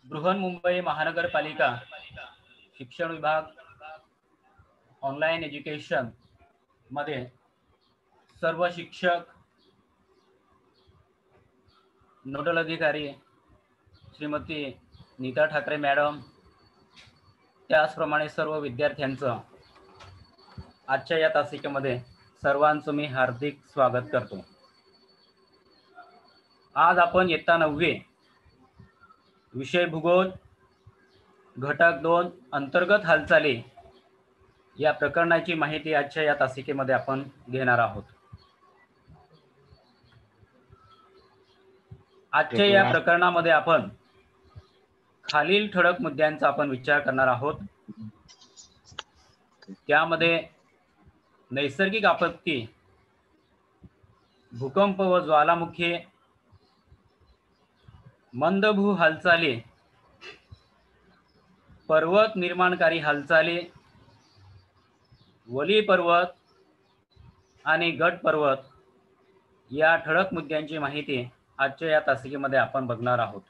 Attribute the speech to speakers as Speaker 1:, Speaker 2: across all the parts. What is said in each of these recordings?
Speaker 1: बृहन्मुंबई महानगरपालिका शिक्षण विभाग ऑनलाइन एज्युकेशन मध्ये सर्व शिक्षक, नोडल अधिकारी श्रीमती नीता ठाकरे मॅडम, त्याचप्रमाणे सर्व विद्यार्थ्यांचं आजच्या या तासिकेमध्ये सर्वांचं मी हार्दिक स्वागत करतो। आज आपण इयत्ता 9वी विषय भूगोल घटक 2 अंतर्गत हालचाली या प्रकरणाची माहिती आजच्या या तासिकेमध्ये आपण घेणार आहोत। आजच्या या प्रकरणामध्ये आपण खालील ठळक मुद्द्यांचा आपण विचार करणार आहोत। त्यामध्ये नैसर्गिक आपत्ती, भूकंप व ज्वालामुखी, मंदभू हालचाली, पर्वत निर्माणकारी हालचाली, वली पर्वत आणि गट पर्वत या ठळक मुद्द्यांची माहिती आजच्या या तासिकेमध्ये आपण बघणार आहोत।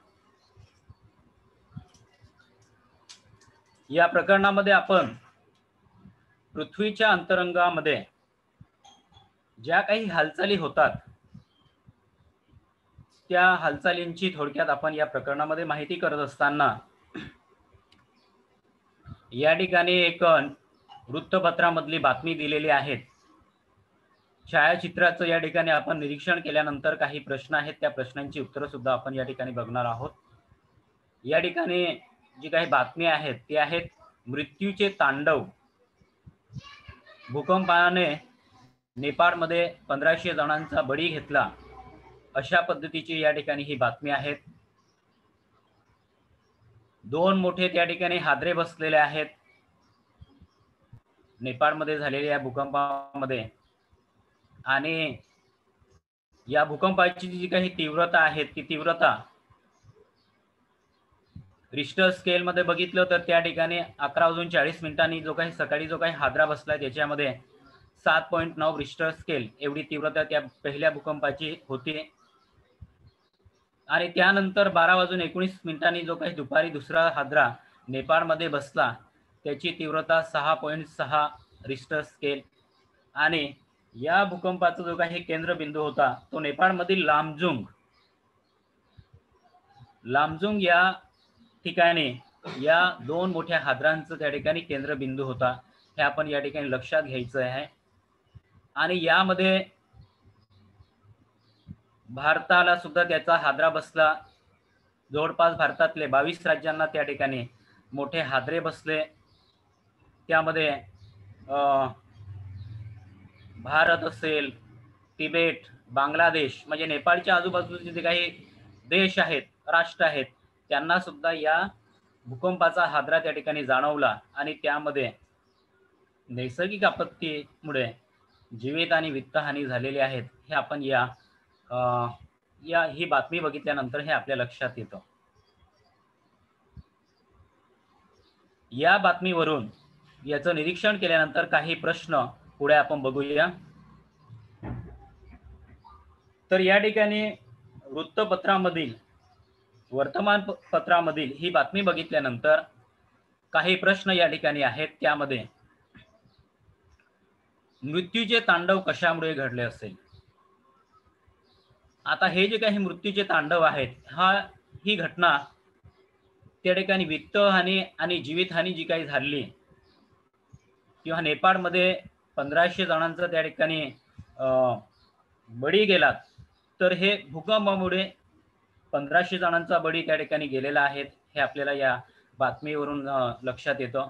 Speaker 1: या प्रकरणामध्ये आपण पृथ्वीच्या अंतरंगामध्ये ज्या काही हालचाली होतात त्या हालचालींची थोडक्यात आपण या प्रकरणामध्ये माहिती करत असताना या ठिकाणी एक वृत्तपत्रामधली बातमी दिलेली आहे। छायाचित्राचं या ठिकाणी आपण निरीक्षण केल्यानंतर काही प्रश्न आहेत, त्या प्रश्नांची उत्तरं सुद्धा आपण या ठिकाणी बघणार आहोत। या ठिकाणी जी काही बातमी आहेत ती आहेत मृत्यूचे तांडव, भूकंपाने नेपाळमध्ये 1500 जणांचा बळी घेतला, अशा पद्धतीची या ठिकाणी ही बातमी आहे। 2 मोठे त्या ठिकाणी हादरे बसलेले आहेत नेपाळमध्ये झालेल्या या भूकंपामध्ये, आणि या भूकंपाची जी काही तीव्रता आहे ती तीव्रता रिश्टर स्केल मध्ये बघितलं तर त्या ठिकाणी 11:40 जो काही सकाळी जो काही हादरा बसला त्याच्यामध्ये 7.9 रिश्टर स्केल एवढी तीव्रता त्या पहिल्या भूकंपाची होती। आणि त्यानंतर 12:19 जो काही दुपारी दुसरा हादरा नेपाळमध्ये बसला त्याची तीव्रता 6.6 रिश्टर स्केल, आणि या भूकंपाचा जो काही केंद्रबिंदू होता तो नेपाळमधील लामजुंग या ठिकाणी या 2 मोठ्या हादरांचं त्या ठिकाणी केंद्रबिंदू होता, हे आपण या ठिकाणी लक्षात घ्यायचं आहे। आणि यामध्ये भारताला सुद्धा त्याचा हादरा बसला। जवळपास भारतातले 22 राज्यांना त्या ठिकाणी मोठे हादरे बसले। त्यामध्ये भारत असेल, तिबेट, बांगलादेश म्हणजे नेपाळच्या आजूबाजूचे जे काही देश आहेत, राष्ट्र आहेत, त्यांना सुद्धा या भूकंपाचा हादरा त्या ठिकाणी जाणवला। आणि त्यामध्ये नैसर्गिक आपत्तीमुळे जीवित आणि वित्तहानी झालेली आहेत, हे आपण ही बातमी बघितल्यानंतर हे आपल्या लक्षात येतं। या बातमीवरून याचं निरीक्षण केल्यानंतर काही प्रश्न पुढे आपण बघूया। तर या ठिकाणी वृत्तपत्रामधील वर्तमानपत्रामधील ही बातमी बघितल्यानंतर काही प्रश्न या ठिकाणी आहेत। त्यामध्ये मृत्यूचे तांडव कशामुळे घडले असेल? आता हे जे काही मृत्यूचे तांडव आहेत ही घटना त्या ठिकाणी वित्तहानी आणि जीवितहानी जी काही झाली किंवा नेपाळमध्ये 1500 जणांचा त्या ठिकाणी बळी गेला, तर हे भूकंपामुळे 1500 जणांचा बळी त्या ठिकाणी गेलेला आहे, हे आपल्याला या बातमीवरून लक्षात येतं।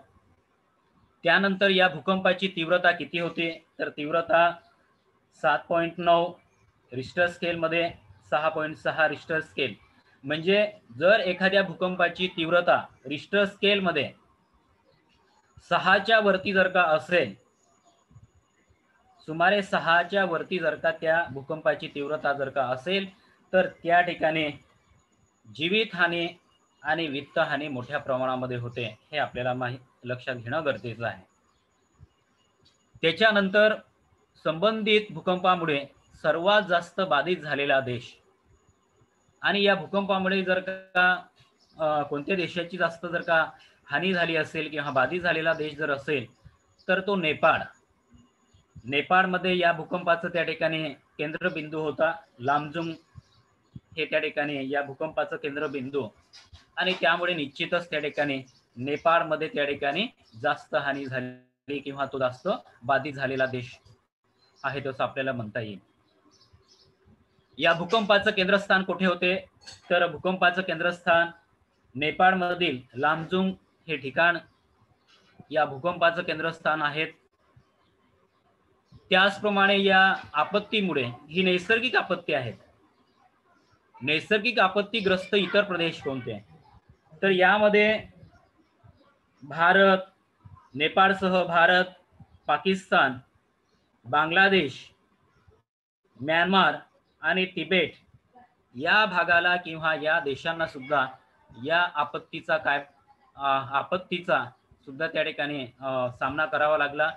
Speaker 1: त्यानंतर या भूकंपाची तीव्रता किती होती? तर तीव्रता 7.9 रिश्टर स्केल मध्ये 6.6 रिश्टर स्केल, म्हणजे जर एखाद्या भूकंपाची तीव्रता रिश्टर स्केल मध्ये 6च्या वरती जर का असेल, सुमारे 6च्या वरती जर का त्या भूकंपाची तीव्रता जर का असेल, तर त्या ठिकाणी जीवितहानी आणि वित्तहानी मोठ्या प्रमाणामध्ये होते, हे आपल्याला लक्षात घेणं गरजेचं आहे। त्याच्यानंतर संबंधित भूकंपामुळे सर्वात जास्त बाधित झालेला देश, आणि या भूकंपामुळे जर का कोणत्या देशाची जास्त जर का हानी झाली असेल किंवा बाधित झालेला देश जर असेल तर तो नेपाळ. नेपाळमध्ये या भूकंपाचं त्या ठिकाणी केंद्रबिंदू होता. लामजुंग हे त्या ठिकाणी या भूकंपाचं केंद्रबिंदू, आणि त्यामुळे निश्चितच त्या ठिकाणी नेपाळमध्ये त्या ठिकाणी जास्त हानी झाली किंवा तो जास्त बाधित झालेला देश आहे तसं आपल्याला म्हणता येईल. या भूकंपाचं केंद्रस्थान कुठे होते तर भूकंपाचं केंद्रस्थान नेपाळमधील लामजुंग हे ठिकाण या भूकंपाचं केंद्रस्थान आहेत. त्याचप्रमाणे या आपत्तीमुळे, ही नैसर्गिक आपत्ती आहेत, नैसर्गिक आपत्तीग्रस्त इतर प्रदेश कोणते तर यामध्ये भारत, नेपाळसह भारत, पाकिस्तान, बांगलादेश, म्यानमार आणि तिबेट या भागाला किंवा या देशांना सुद्धा या आपत्तीचा सुद्धा त्या ठिकाणी सामना करावा लागला.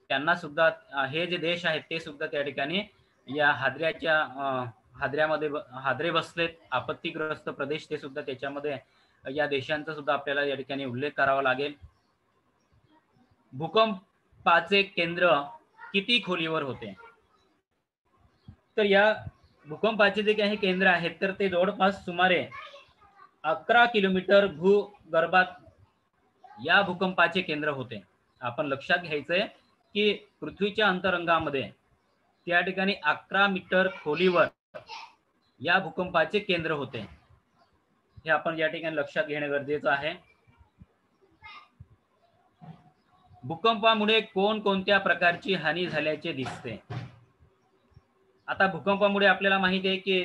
Speaker 1: त्यांना सुद्धा हे जे देश आहेत ते सुद्धा त्या ठिकाणी या हादऱ्यामध्ये हादरे बसलेत. आपत्तीग्रस्त प्रदेश ते सुद्धा त्याच्यामध्ये या देशांचा सुद्धा आपल्याला या ठिकाणी उल्लेख करावा लागेल. भूकंपाचे केंद्र किती खोलीवर होते तर या भूकंपाचे जे काही केंद्र आहेत तर ते जवळपास सुमारे 11 किलोमीटर भूगर्भात या भूकंपाचे केंद्र होते. आपण लक्षात घ्यायचंय की पृथ्वीच्या अंतरंगामध्ये त्या ठिकाणी 11 मीटर खोलीवर या भूकंपाचे केंद्र होते. हे आपण या ठिकाणी लक्षात घेणे गरजेचं आहे. भूकंपामुळे कोणकोणत्या प्रकारची हानी झाल्याचे दिसते. आता भूकंपामुळे आपल्याला माहिती आहे की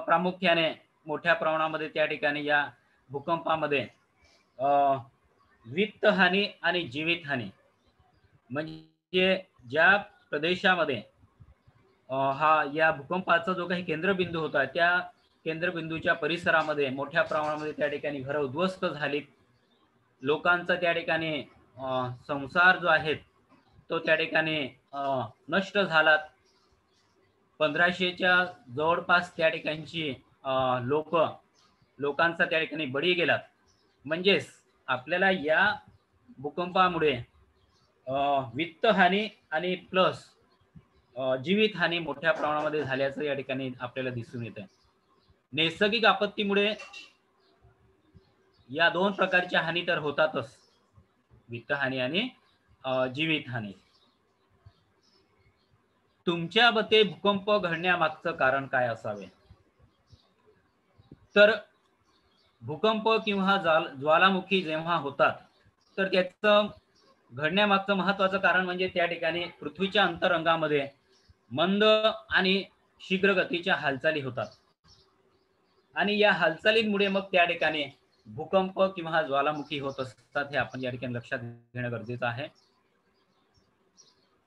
Speaker 1: प्रामुख्याने मोठ्या प्रमाणामध्ये त्या ठिकाणी या भूकंपामध्ये वित्तहानी आणि जीवितहानी, म्हणजे ज्या प्रदेशामध्ये या भूकंपाचा जो काही केंद्रबिंदू होता त्या केंद्रबिंदूच्या परिसरामध्ये मोठ्या प्रमाणामध्ये त्या ठिकाणी घरं उद्ध्वस्त झाली. लोकांचा त्या ठिकाणी संसार जो आहे तो त्या ठिकाणी नष्ट झाला. 1500च्या जवळपास त्या ठिकाणची लोकांचा त्या ठिकाणी बळी गेलात. म्हणजेच आपल्याला या भूकंपामुळे वित्तहानी आणि प्लस जीवितहानी मोठ्या प्रमाणामध्ये झाल्याचं या ठिकाणी आपल्याला दिसून येतं. नैसर्गिक आपत्तीमुळे या दोन प्रकारच्या हानी तर होतातच, वित्तहानी आणि जीवितहानी. तुमच्या मते भूकंप घडण्यामागचं कारण काय असावे तर भूकंप किंवा ज्वालामुखी जेव्हा होतात तर त्याचं घडण्यामागचं महत्त्वाचं कारण म्हणजे त्या ठिकाणी पृथ्वीच्या अंतरंगामध्ये मंद आणि शीघ्र गतीच्या हालचाली होतात आणि या हालचालींमुळे मग त्या ठिकाणी भूकंप किंवा ज्वालामुखी होत असतात. हे आपण या ठिकाणी लक्षात घेणं गरजेचं आहे.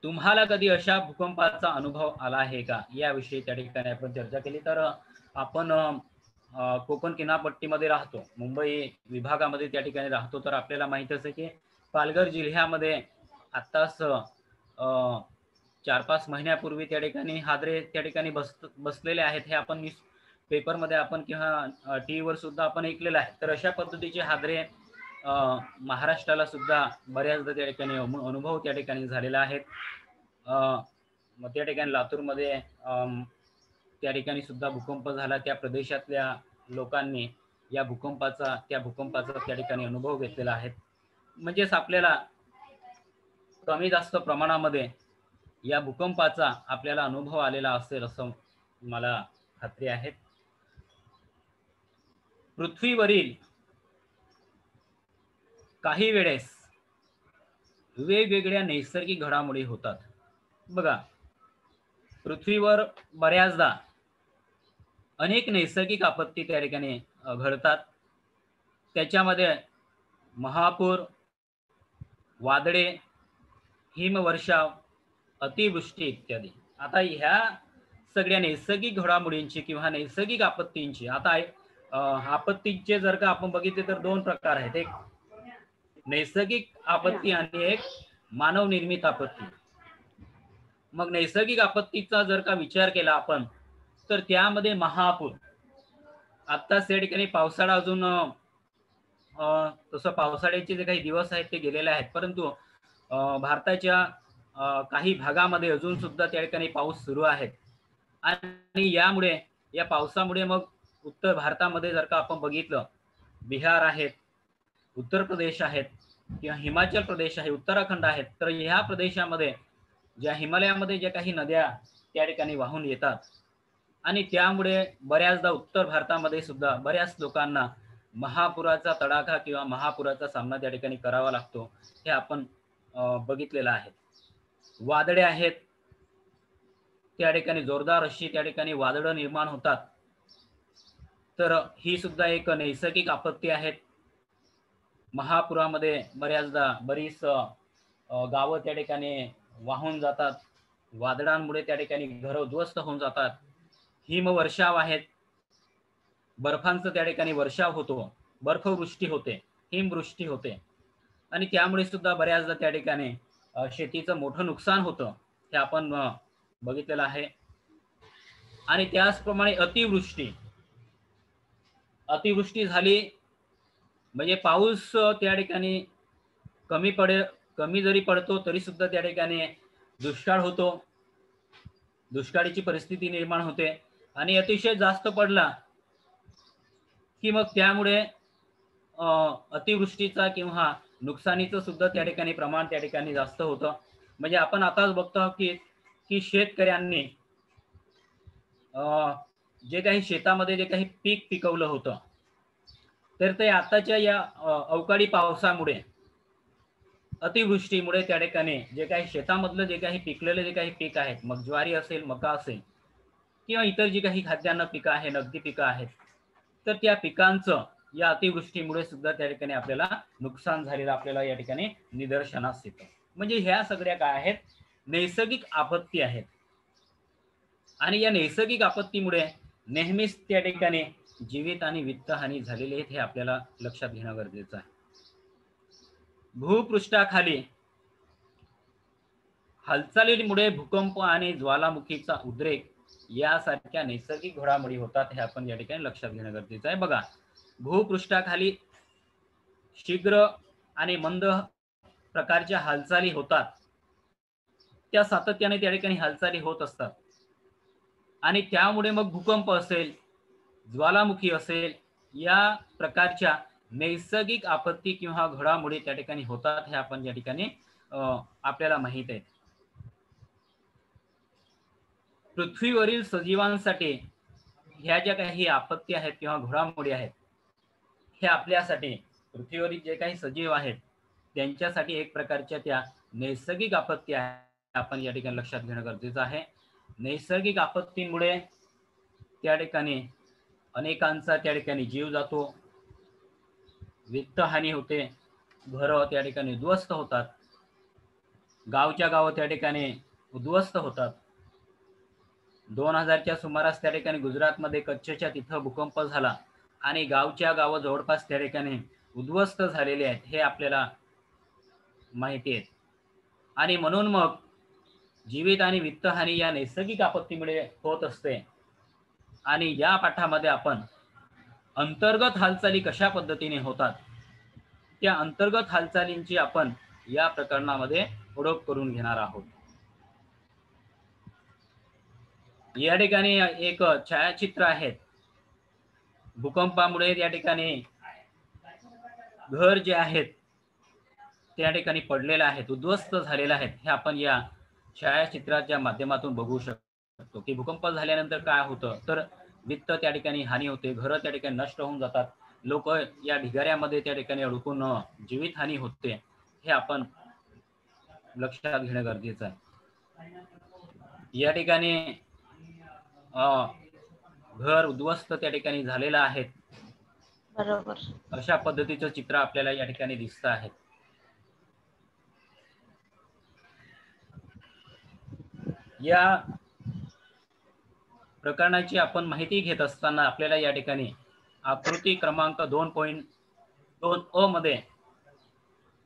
Speaker 1: तुम्हाला कधी अशा भूकंपाचा अनुभव आला आहे का याविषयी त्या ठिकाणी आपण चर्चा केली. तर आपण कोकण किनारपट्टीमध्ये राहतो, मुंबई विभागामध्ये त्या ठिकाणी राहतो, तर आपल्याला माहितच आहे की पालघर जिल्ह्यामध्ये आत्ताच 4-5 महिन्यापूर्वी त्या ठिकाणी हादरे त्या ठिकाणी बसलेले आहेत. हे आपण न्यूज पेपरमध्ये आपण किंवा टीव्हीवर सुद्धा आपण ऐकलेलं आहे. तर अशा पद्धतीचे हादरे महाराष्ट्राला सुद्धा बऱ्याचदा त्या ठिकाणी अनुभव त्या ठिकाणी झालेला आहेत. मग त्या ठिकाणी लातूरमध्ये त्या ठिकाणी सुद्धा भूकंप झाला. त्या प्रदेशातल्या लोकांनी या भूकंपाचा त्या ठिकाणी अनुभव घेतलेला आहे. म्हणजेच आपल्याला कमी जास्त प्रमाणामध्ये या भूकंपाचा आपल्याला अनुभव आलेला असेल असं मला खात्री आहे. पृथ्वीवरील काही वेळेस वेगवेगळ्या नैसर्गिक घडामोडी होतात. बघा, पृथ्वीवर बऱ्याचदा अनेक नैसर्गिक आपत्ती त्या ठिकाणी घडतात. त्याच्यामध्ये महापूर, वादळे, हिमवर्षाव, अतिवृष्टी इत्यादी. आता ह्या सगळ्या नैसर्गिक घडामोडींची किंवा नैसर्गिक आपत्तींची, आता आपत्तीचे जर का आपण बघितले तर दोन प्रकार आहेत. एक नैसर्गिक आपत्ती आणि एक मानव निर्मित आपत्ती. मग नैसर्गिक आपत्तीचा जर का विचार केला आपण तर त्यामध्ये महापूर आत्ताच त्या ठिकाणी पावसाळा अजून तसं पावसाळ्याचे जे काही दिवस आहेत ते गेलेले आहेत, परंतु भारताच्या काही भागामध्ये अजून सुद्धा त्या ठिकाणी पाऊस सुरू आहे. आणि यामुळे या पावसामुळे मग उत्तर भारतामध्ये जर का आपण बघितलं, बिहार आहेत, उत्तर प्रदेश आहेत किंवा हिमाचल प्रदेश आहे, उत्तराखंड आहेत, तर ह्या प्रदेशामध्ये ज्या हिमालयामध्ये ज्या काही नद्या त्या ठिकाणी वाहून येतात आणि त्यामुळे बऱ्याचदा उत्तर भारतामध्ये सुद्धा बऱ्याच लोकांना महापुराचा तडाखा किंवा महापुराचा सामना त्या ठिकाणी करावा लागतो, हे आपण बघितलेलं आहे. वादळे आहेत, त्या ठिकाणी जोरदार अशी त्या ठिकाणी वादळं निर्माण होतात. तर ही सुद्धा एक नैसर्गिक आपत्ती आहे. महापुरामध्ये बऱ्याचदा बरीच गावं त्या ठिकाणी वाहून जातात. वादळांमुळे त्या ठिकाणी घरं उद्ध्वस्त होऊन जातात. हिमवर्षाव आहेत, बर्फांचं त्या ठिकाणी वर्षाव होतो, बर्फवृष्टी होते, हिमवृष्टी होते आणि त्यामुळे सुद्धा बऱ्याचदा त्या ठिकाणी शेतीचं मोठं नुकसान होतं, हे आपण बघितलेलं आहे. आणि त्याचप्रमाणे अतिवृष्टी झाली म्हणजे पाऊस त्या ठिकाणी कमी जरी पडतो तरी सुद्धा त्या ठिकाणी दुष्काळ होतो, दुष्काळीची परिस्थिती निर्माण होते आणि अतिशय जास्त पडला की मग त्यामुळे अतिवृष्टीचा किंवा नुकसानीचं सुद्धा त्या ठिकाणी प्रमाण त्या ठिकाणी जास्त होतं. म्हणजे आपण आताच बघतो की शेतकऱ्यांनी जे काही शेतामध्ये जे काही पीक पिकवलं होतं, तर ते आताच्या या अवकाळी पावसामुळे, अतिवृष्टीमुळे त्या ठिकाणी जे काही शेतामधलं जे काही पिकलेले जे काही पीक आहेत, मग ज्वारी असेल, मका असेल किंवा इतर जी काही खाद्यान्न पिकं आहे, नगदी पिकं आहेत, तर त्या पिकांचं या अतिवृष्टीमुळे सुद्धा त्या ठिकाणी आपल्याला नुकसान झालेलं आपल्याला या ठिकाणी निदर्शनास येतं. म्हणजे ह्या सगळ्या काय आहेत, नैसर्गिक आपत्ती आहेत. आणि या नैसर्गिक आपत्तीमुळे नेहमीच त्या ठिकाणी जीवित आणि वित्तहानी झालेली आहेत, हे आपल्याला लक्षात घेणं गरजेचं आहे. भूपृष्ठाखाली हालचालीमुळे भूकंप आणि ज्वालामुखीचा उद्रेक यासारख्या नैसर्गिक घडामोडी होतात, हे आपण या ठिकाणी लक्षात घेणं गरजेचं आहे. बघा, भूपृष्ठाखाली शीघ्र आणि मंद प्रकारच्या हालचाली होतात, त्या सातत्याने त्या ठिकाणी हालचाली होत असतात आणि त्यामुळे मग भूकंप असेल, ज्वालामुखी असेल, या प्रकारच्या नैसर्गिक आपत्ती किंवा घडामोडी त्या ठिकाणी होतात, हे आपण या ठिकाणी आपल्याला माहित आहे. पृथ्वीवरील सजीवांसाठी ह्या ज्या काही आपत्ती आहेत किंवा घडामोडी आहेत, हे आपल्यासाठी पृथ्वीवरील जे काही सजीव आहेत त्यांच्यासाठी एक प्रकारच्या त्या नैसर्गिक आपत्ती आहे, आपण या ठिकाणी लक्षात घेणं गरजेचं आहे. नैसर्गिक आपत्तीमुळे त्या ठिकाणी अनेकांचा त्या ठिकाणी जीव जातो, वित्तहानी होते, घरं त्या ठिकाणी उद्ध्वस्त होतात, गावच्या गाव त्या ठिकाणी उद्ध्वस्त होतात. 2000च्या सुमारास त्या ठिकाणी गुजरातमध्ये कच्छच्या तिथं भूकंप झाला आणि गावच्या गाव जवळपास त्या ठिकाणी उद्ध्वस्त झालेले आहेत, हे आपल्याला माहिती आहे. आणि म्हणून मग जीवित आणि वित्तहानी या नैसर्गिक आपत्तीमुळे होत असते. आणि या पाठामध्ये आपण अंतर्गत हालचाली कशा पद्धतीने होतात, त्या अंतर्गत हालचालींची आपण या प्रकरणामध्ये ओळख करून घेणार आहोत. या ठिकाणी एक छायाचित्र आहे. भूकंपामुळे या ठिकाणी घर जे आहेत त्या ठिकाणी पडलेले आहेत, उद्ध्वस्त झालेले आहेत, हे आपण या छायाचित्राच्या माध्यमातून बघू शकतो की भूकंप झाल्यानंतर काय होतं, तर वित्त त्या ठिकाणी हानी होते, घरं त्या ठिकाणी नष्ट होऊन जातात, लोक या ढिगाऱ्यामध्ये त्या ठिकाणी अडकून जीवित हानी होते, हे आपण लक्षात घेणं गरजेचं आहे. या ठिकाणी घर उद्ध्वस्त त्या ठिकाणी झालेलं आहे.
Speaker 2: बरोबर.
Speaker 1: अशा पद्धतीचं चित्र आपल्याला या ठिकाणी दिसत आहे. या प्रकरणाची आपण माहिती घेत असताना आपल्याला या ठिकाणी आकृती क्रमांक 2.2 अ मध्ये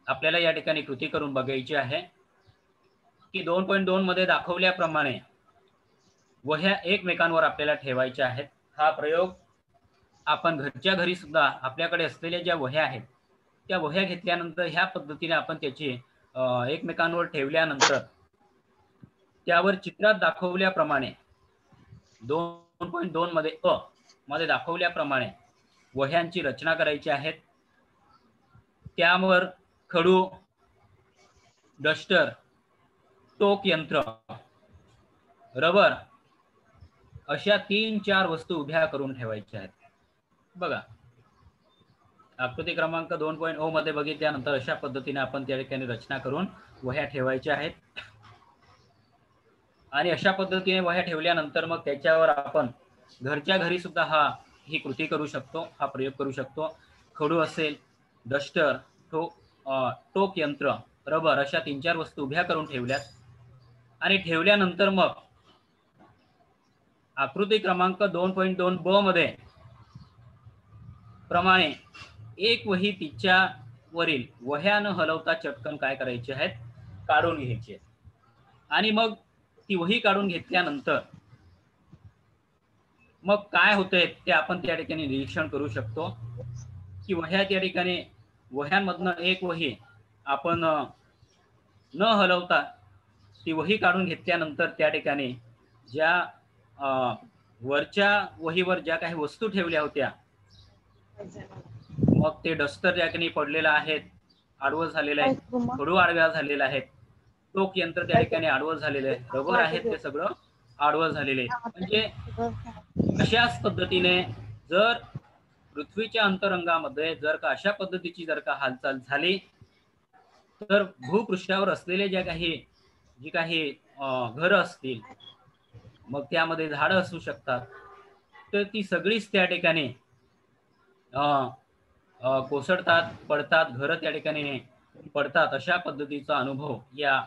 Speaker 1: आपल्याला या ठिकाणी कृती करून बघायची आहे की 2.2 मध्ये दाखवल्याप्रमाणे वह्या एकमेकांवर आपल्याला ठेवायच्या आहेत. हा प्रयोग आपण घरच्या घरी सुद्धा आपल्याकडे असलेल्या ज्या वह्या आहेत त्या वह्या घेतल्यानंतर ह्या पद्धतीने आपण त्याची एकमेकांवर ठेवल्यानंतर त्यावर चित्रात दाखवल्याप्रमाणे 2.2 मध्ये दाखवल्याप्रमाणे वह्यांची रचना करायची आहेत. त्यावर खडू, डस्टर, टोक यंत्र, रबर अशा 3-4 वस्तू उभ्या करून ठेवायच्या आहेत. बघा आकृती क्रमांक 2.0 मध्ये बघितल्यानंतर अशा पद्धतीने आपण त्या ठिकाणी रचना करून वह्या ठेवायच्या आहेत. आणि अशा पद्धतीने वह्या ठेवल्यानंतर मग त्याच्यावर आपण घरच्या घरी सुद्धा ही कृती करू शकतो, हा प्रयोग करू शकतो. खडू असेल, डस्टर, टोक यंत्र, रबर अशा 3-4 वस्तू उभ्या करून ठेवल्यात. आणि ठेवल्यानंतर मग आकृती क्रमांक 2.2 ब मध्ये प्रमाणे एक वही तिच्या वरील वह्या न हलवता चटकन काय करायचे आहेत, काढून घ्यायची. आणि मग ती वही काढून घेतल्यानंतर मग काय होतंय ते आपण त्या ठिकाणी निरीक्षण करू शकतो की वह्या त्या ठिकाणी वह्यांमधनं एक वही आपण न हलवता ती वही काढून घेतल्यानंतर त्या ठिकाणी ज्या वरच्या वहीवर ज्या काही वस्तू ठेवल्या होत्या मग ते डस्टर त्या ठिकाणी पडलेलं आहेत, आडवं झालेलं आहे, खडू आडव्या झालेला आहेत, टोक यंत्र त्या ठिकाणी आडवं झालेलं आहे, रबर आहेत ते सगळं आडवं झालेले आहे. म्हणजे अशाच पद्धतीने जर पृथ्वीच्या अंतरंगामध्ये जर का अशा पद्धतीची जर का हालचाल झाली तर भूपृष्ठावर असलेले जी काही घरं असतील, मग त्यामध्ये झाडं असू शकतात, तर ती सगळीच त्या ठिकाणी कोसळतात, पडतात, घरं त्या ठिकाणी पडतात. अशा पद्धतीचा अनुभव या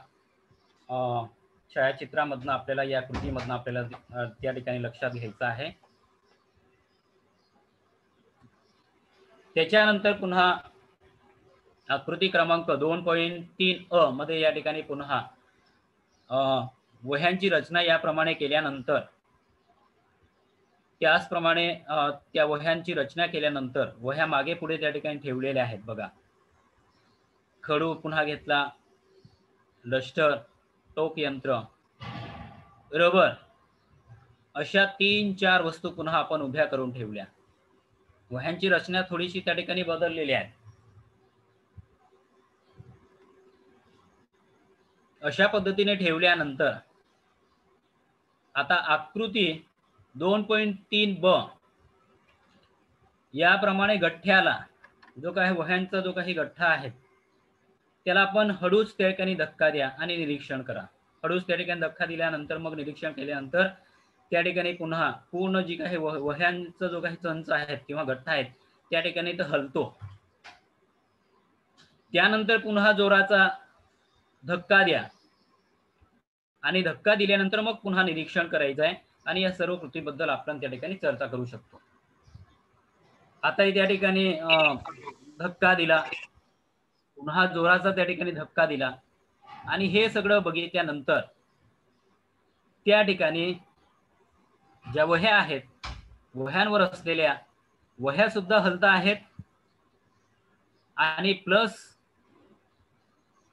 Speaker 1: छायाचित्रामधनं आपल्याला, या कृतीमधनं आपल्याला त्या ठिकाणी लक्षात घ्यायचा आहे. त्याच्यानंतर पुन्हा आकृती क्रमांक 2.3 मध्ये या ठिकाणी पुन्हा वह्यांची रचना याप्रमाणे केल्यानंतर त्याचप्रमाणे त्या वह्यांची रचना केल्यानंतर वह्या मागे पुढे त्या ठिकाणी ठेवलेल्या आहेत. बघा खडू पुन्हा घेतला, डस्टर, टोक यंत्र, रबर अशा 3-4 वस्तू पुन्हा आपण उभ्या करून ठेवल्या. वह्यांची रचना थोडीशी त्या ठिकाणी बदललेली आहे. अशा पद्धतीने ठेवल्यानंतर आता आकृती 2.3 ब याप्रमाणे गठ्ठ्याला जो काही वह्यांचा जो काही गठ्ठा आहे त्याला आपण हळूच त्या ठिकाणी धक्का द्या आणि निरीक्षण करा. हळूच त्या ठिकाणी धक्का दिल्यानंतर मग निरीक्षण केल्यानंतर त्या ठिकाणी पुन्हा पूर्ण जी काही वह्यांचा जो काही चंच आहेत किंवा गठ्ठा आहेत त्या ठिकाणी तो हलतो. त्यानंतर पुन्हा जोराचा धक्का द्या आणि धक्का दिल्यानंतर मग पुन्हा निरीक्षण करायचं आहे आणि या सर्व कृतीबद्दल आपण त्या ठिकाणी चर्चा करू शकतो. आता त्या ठिकाणी धक्का दिला, पुन्हा जोराचा त्या ठिकाणी धक्का दिला आणि हे सगळं बघितल्यानंतर त्या ठिकाणी ज्या वह्या आहेत वह्यांवर असलेल्या वह्या सुद्धा हलता आहेत आणि प्लस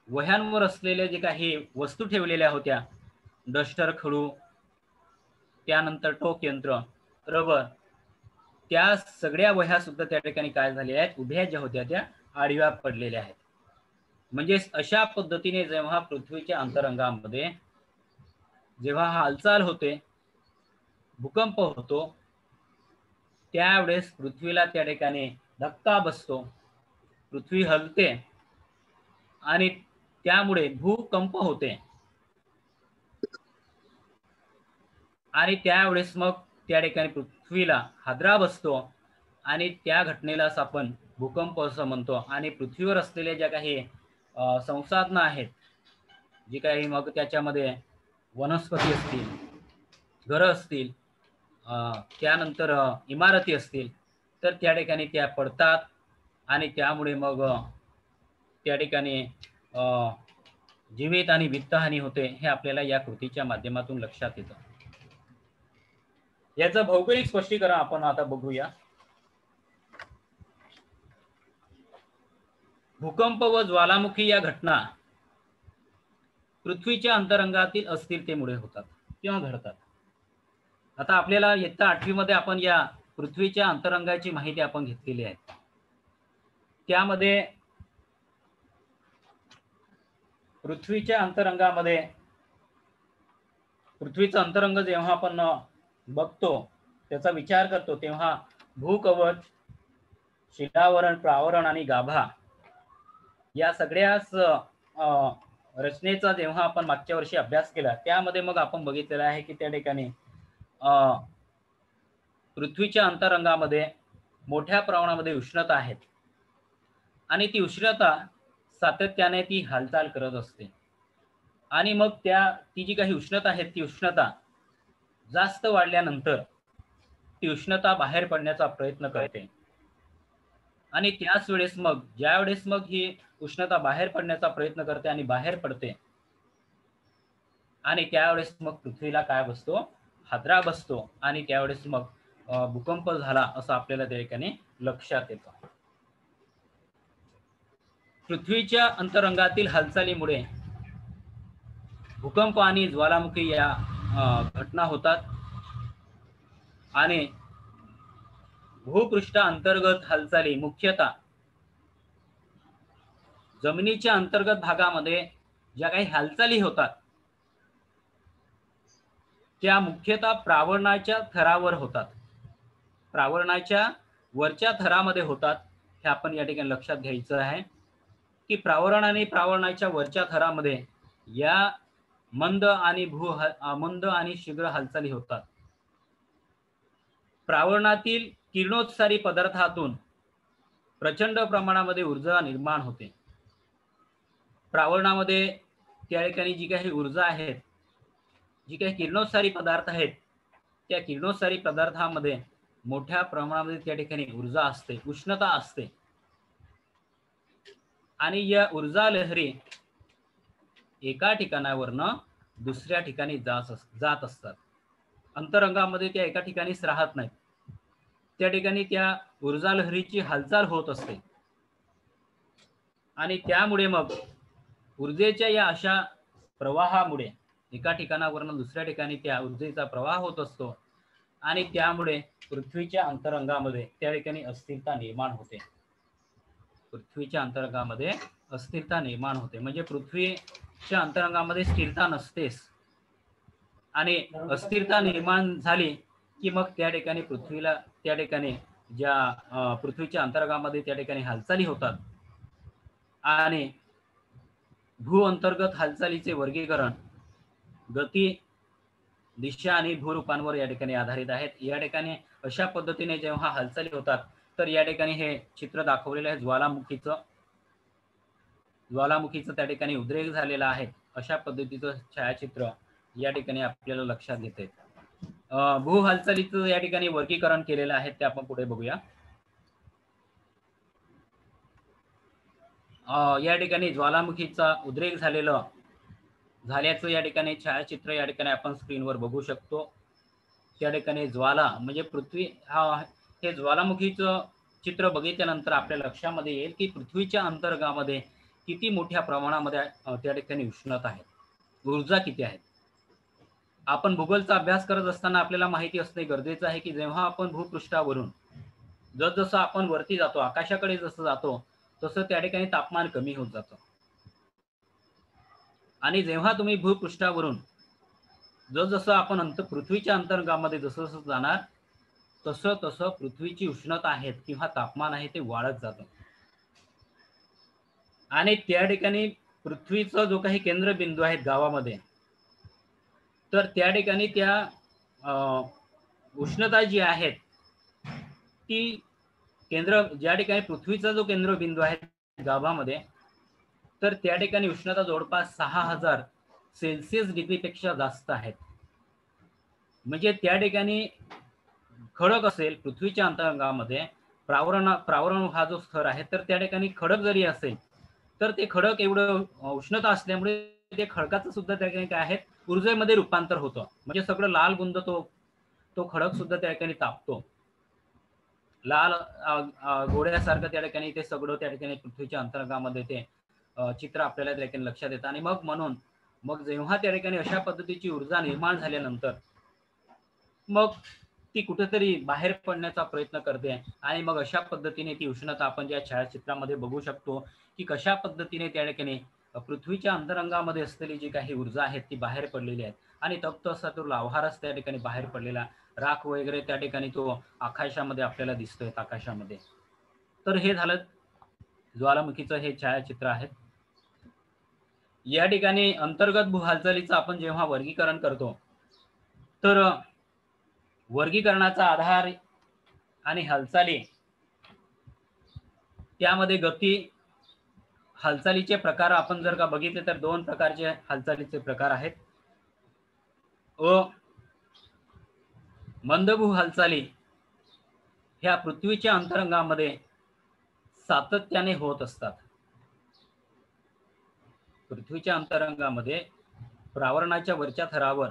Speaker 1: वह्यांवर असलेल्या जे काही वस्तू ठेवलेल्या होत्या डस्टर, खडू, त्यानंतर टोक यंत्र, रबर, त्या सगळ्या वह्या सुद्धा त्या ठिकाणी काय झालेल्या आहेत, उभ्या ज्या होत्या त्या आडव्या पडलेल्या आहेत. म्हणजे अशा पद्धतीने जेव्हा पृथ्वीच्या अंतरंगामध्ये जेव्हा हालचाल होते, भूकंप होतो, त्यावेळेस पृथ्वीला त्या ठिकाणी धक्का बसतो, पृथ्वी हलते आणि त्यामुळे भूकंप होते आणि त्यावेळेस मग त्या ठिकाणी पृथ्वीला हादरा बसतो आणि त्या घटनेलाच आपण भूकंप असं म्हणतो. आणि पृथ्वीवर असलेल्या ज्या काही संसाधनं आहेत, जी काही मग त्याच्यामध्ये वनस्पती असतील, घरं असतील, त्यानंतर इमारती असतील, तर त्या ठिकाणी त्या पडतात आणि त्यामुळे मग त्या ठिकाणी जीवित आणि वित्तहानी होते. हे आपल्याला या कृतीच्या माध्यमातून लक्षात येतं. याचं भौगोलिक स्पष्टीकरण आपण आता बघूया. भूकंप व ज्वालामुखी या घटना पृथ्वीच्या अंतरंगातील अस्थिरतेमुळे होतात किंवा घडतात. आता आपल्याला इयत्ता 8वी मध्ये आपण या पृथ्वीच्या अंतरंगाची माहिती आपण घेतलेली आहे. त्यामध्ये पृथ्वीच्या अंतरंगामध्ये पृथ्वीचं अंतरंग जेव्हा आपण बघतो, त्याचा विचार करतो, तेव्हा भूकवच, शिलावरण, प्रावरण आणि गाभा या सगळ्याच रचनेचा जेव्हा आपण मागच्या वर्षी अभ्यास केला, त्यामध्ये मग आपण बघितलेलं आहे की त्या ठिकाणी पृथ्वीच्या अंतरंगामध्ये मोठ्या प्रमाणामध्ये उष्णता आहेत आणि ती उष्णता सातत्याने ती हालचाल करत असते आणि मग ती जी काही उष्णता आहे, ती उष्णता जास्त वाढल्यानंतर ती उष्णता बाहेर पडण्याचा प्रयत्न करते आणि त्याच वेळेस मग ज्यावेळेस मग ही उष्णता बाहेर पडण्याचा प्रयत्न करते आणि बाहेर पडते आणि त्यावेळेस मग पृथ्वीला काय बसतो, हादरा बसतो आणि त्यावेळेस मग भूकंप झाला असं आपल्याला त्या ठिकाणी लक्षात येतं. पृथ्वीच्या अंतरंगातील हालचालीमुळे भूकंप आणि ज्वालामुखी या घटना होतात आणि भूपृष्ठ अंतर्गत हालचाली मुख्यतः जमिनीच्या अंतर्गत भागामध्ये ज्या काही हालचाली होतात त्या मुख्यतः प्रावरणाच्या थरावर होतात. प्रावरणाच्या वरच्या थरामध्ये होतात. हे आपण या ठिकाणी लक्षात घ्यायचं आहे की प्रावरण आणि प्रावरणाच्या वरच्या थरामध्ये या मंद आणि शीघ्र हालचाली होतात. प्रावरणातील किरणोत्सारी पदार्थातून प्रचंड प्रमाणामध्ये ऊर्जा निर्माण होते. प्रावरणामध्ये त्या ठिकाणी जी काही ऊर्जा आहे, जी काही किरणोत्सारी पदार्थ आहेत, त्या किरणोत्सारी पदार्थामध्ये मोठ्या प्रमाणामध्ये त्या ठिकाणी ऊर्जा असते, उष्णता असते आणि या ऊर्जा लहरी एका ठिकाणावरनं दुसऱ्या ठिकाणी जात असतात. अंतरंगामध्ये त्या एका ठिकाणीच राहत नाहीत. त्या ठिकाणी त्या ऊर्जा लहरीची हालचाल होत असते आणि त्यामुळे मग ऊर्जेच्या या अशा प्रवाहामुळे एका ठिकाणावरून दुसऱ्या ठिकाणी त्या ऊर्जेचा प्रवाह होत असतो आणि त्यामुळे पृथ्वीच्या अंतरंगामध्ये त्या ठिकाणी अस्थिरता निर्माण होते. पृथ्वीच्या अंतरंगामध्ये अस्थिरता निर्माण होते म्हणजे पृथ्वीच्या अंतरंगामध्ये स्थिरता नसतेच आणि अस्थिरता निर्माण झाली की मग त्या ठिकाणी पृथ्वीला त्या ठिकाणी ज्या पृथ्वीच्या अंतरंगामध्ये त्या ठिकाणी हालचाली होतात आणि भू अंतर्गत हालचालीचे वर्गीकरण गती, दिशा आणि भूरूपांवर या ठिकाणी आधारित आहेत. या ठिकाणी अशा पद्धतीने जेव्हा हालचाली होतात तर या ठिकाणी हे चित्र दाखवलेलं आहे ज्वालामुखीचं त्या ठिकाणी उद्रेक झालेला आहे. अशा पद्धतीचं छायाचित्र या ठिकाणी आपल्याला लक्षात घेते. भू हालचालीचं या ठिकाणी वर्गीकरण केलेलं आहे, ते आपण पुढे बघूया. या ठिकाणी ज्वालामुखीचा उद्रेक झाल्याचं या ठिकाणी छायाचित्र या ठिकाणी आपण स्क्रीनवर बघू शकतो. त्या ठिकाणी ज्वाला म्हणजे पृथ्वी हे ज्वालामुखीचं चित्र बघितल्यानंतर आपल्या लक्षामध्ये येईल की पृथ्वीच्या अंतर्गामध्ये किती मोठ्या प्रमाणामध्ये त्या ठिकाणी उष्णता आहे, ऊर्जा किती आहे. आपण भूगोलचा अभ्यास करत असताना आपल्याला माहिती असणे गरजेचं आहे की जेव्हा आपण भूपृष्ठावरून जसं आपण वरती जातो, आकाशाकडे जसं जातो, तसं त्या ठिकाणी तापमान कमी होत जातं आणि जेव्हा तुम्ही भूपृष्ठावरून जसं आपण पृथ्वीच्या अंतरंगामध्ये जसं जाणार तसं पृथ्वीची उष्णता आहे किंवा तापमान आहे ते वाढत जातं आणि त्या ठिकाणी पृथ्वीचा जो काही केंद्रबिंदू आहेत गावामध्ये, तर त्या ठिकाणी त्या उष्णता जी आहेत ती ज्या ठिकाणी पृथ्वीचा जो केंद्रबिंदू आहे गाभामध्ये, तर त्या ठिकाणी उष्णता जवळपास 6000 सेल्सिअस डिग्रीपेक्षा जास्त आहेत. म्हणजे त्या ठिकाणी खडक असेल पृथ्वीच्या अंतरंगामध्ये, प्रावरण हा जो स्तर आहे, तर त्या ठिकाणी खडक जरी असेल तर ते खडक एवढं उष्णता असल्यामुळे ते खडकाचं सुद्धा त्या ठिकाणी काय आहे ऊर्जेमध्ये रूपांतर होतं. म्हणजे सगळं लाल गुंद तो खडक सुद्धा त्या ठिकाणी तापतो लाल गोळ्यासारखं त्या ठिकाणी ते सगळं त्या ठिकाणी पृथ्वीच्या अंतरंगामध्ये ते चित्र आपल्याला त्या ठिकाणी लक्षात येतं. आणि मग जेव्हा त्या ठिकाणी अशा पद्धतीची ऊर्जा निर्माण झाल्यानंतर मग ती कुठेतरी बाहेर पडण्याचा प्रयत्न करते आणि मग अशा पद्धतीने ती उष्णता आपण ज्या छायाचित्रामध्ये बघू शकतो की कशा पद्धतीने त्या ठिकाणी पृथ्वीच्या अंतरंगामध्ये असलेली जी काही ऊर्जा आहे ती बाहेर पडलेली आहे आणि तप्त असा तो लाव्हारच त्या ठिकाणी बाहेर पडलेला, राख वगैरे त्या ठिकाणी तो आकाशामध्ये आपल्याला दिसतोय आकाशामध्ये. तर हे झालं ज्वालामुखीचं हे छायाचित्र आहे. या ठिकाणी अंतर्गत भू हालचालीचं आपण जेव्हा वर्गीकरण करतो तर वर्गीकरणाचा आधार आणि हालचाली त्यामध्ये गती, हालचालीचे प्रकार आपण जर का बघितले तर दोन प्रकारचे हालचालीचे प्रकार आहेत. मंदभू हालचाली ह्या पृथ्वीच्या अंतरंगामध्ये सातत्याने होत असतात. पृथ्वीच्या अंतरंगामध्ये प्रावरणाच्या वरच्या थरावर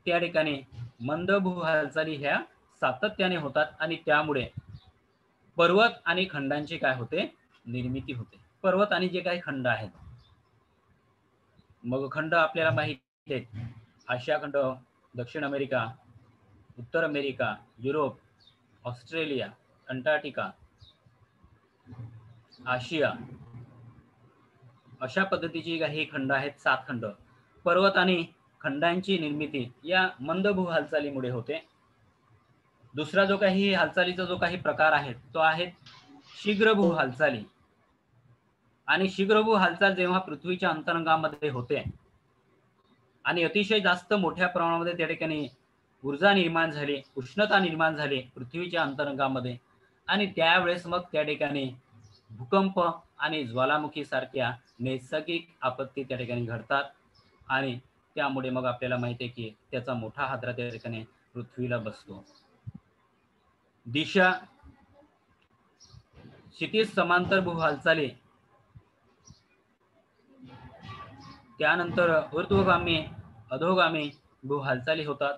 Speaker 1: त्या ठिकाणी मंदभू हालचाली ह्या सातत्याने होतात आणि त्यामुळे पर्वत आणि खंडांची काय होते, निर्मिती होते. पर्वत आणि जे काही खंड आहेत, मग खंड आपल्याला माहिती आहेत, आशिया खंड, दक्षिण अमेरिका, उत्तर अमेरिका, युरोप, ऑस्ट्रेलिया, अंटार्क्टिका, आशिया, अशा पद्धतीची काही खंड आहेत, 7 खंड. पर्वत आणि खंडांची निर्मिती या मंदभू हालचालीमुळे होते. दुसरा जो काही हालचालीचा जो काही प्रकार आहे तो आहे शीघ्रभू हालचाली. आणि शीघ्रभू हालचाल जेव्हा पृथ्वीच्या अंतरंगामध्ये होते आणि अतिशय जास्त मोठ्या प्रमाणामध्ये त्या ठिकाणी ऊर्जा निर्माण झाली, उष्णता निर्माण झाली पृथ्वीच्या अंतरंगामध्ये, आणि त्यावेळेस मग त्या ठिकाणी भूकंप आणि ज्वालामुखी सारख्या नैसर्गिक आपत्ती त्या ठिकाणी घडतात आणि त्यामुळे मग आपल्याला माहिती आहे की त्याचा मोठा हादरा त्या ठिकाणी पृथ्वीला बसतो. दिशा, क्षितिज समांतर भू हालचाली, त्यानंतर ऊर्ध्वगामी, अधोगामी भू हालचाली होतात.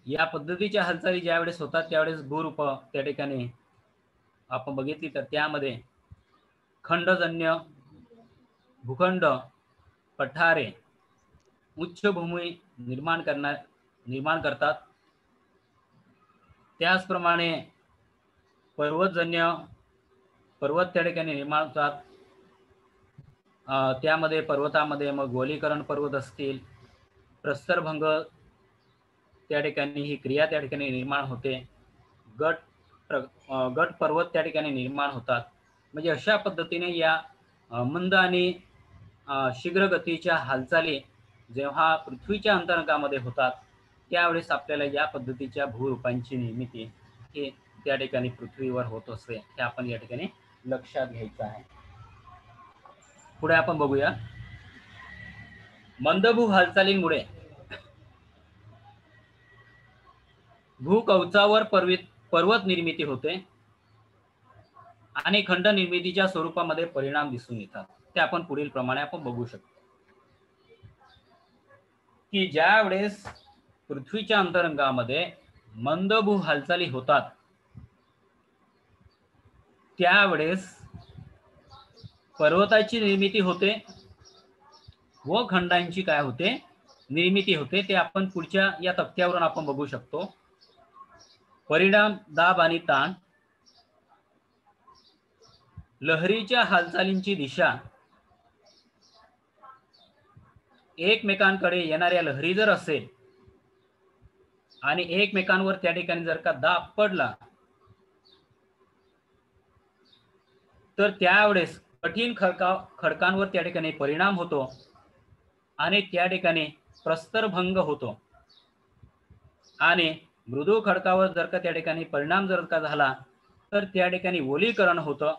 Speaker 1: या पद्धतीच्या हालचाली ज्यावेळेस होतात त्यावेळेस भूरूप त्या ठिकाणी आपण बघितली तर त्यामध्ये खंडजन्य, भूखंड, पठारे, उच्चभूमी निर्माण करतात. त्याचप्रमाणे पर्वतजन्य, पर्वत त्या ठिकाणी निर्माण होतात. त्यामध्ये पर्वतामध्ये मग गोलीकरण पर्वत असतील, प्रस्तरभंग त्या ठिकाणी ही क्रिया त्या ठिकाणी निर्माण होते. गट पर्वत त्या ठिकाणी निर्माण होतात. म्हणजे अशा पद्धतीने या मंद आणि शीघ्र गतीच्या हालचाली जेव्हा पृथ्वीच्या अंतरंगामध्ये होतात त्यावेळेस आपल्याला या पद्धतीच्या भूरूपांची निर्मिती हे त्या ठिकाणी पृथ्वीवर होत असते. हे आपण या ठिकाणी लक्षात घ्यायचं आहे. पुढे आपण बघूया. मंदभू हालचालींमुळे भूकवचावर पर्वत निर्मिती होते आणि खंड निर्मितीच्या स्वरूपामध्ये परिणाम दिसून येतात. ते आपण पुढील प्रमाणे आपण बघू शकतो की ज्या वेळेस पृथ्वीच्या अंतरंगामध्ये मंदभू हालचाली होतात त्यावेळेस पर्वताची निर्मिती होते व खंडांची काय होते, निर्मिती होते. ते आपण पुढच्या या तक्त्यावरून आपण बघू शकतो. परिणाम, दाब आणि ताण, लहरीच्या हालचालींची दिशा, एकमेकांकडे येणाऱ्या लहरी जर असेल आणि एकमेकांवर त्या ठिकाणी जर का दाब पडला तर त्यावेळेस कठीण खडकांवर त्या ठिकाणी परिणाम होतो आणि त्या ठिकाणी प्रस्तरभंग होतो आणि मृदू खडकावर जर का त्या ठिकाणी परिणाम जर का झाला तर त्या ठिकाणी वलीकरण होतं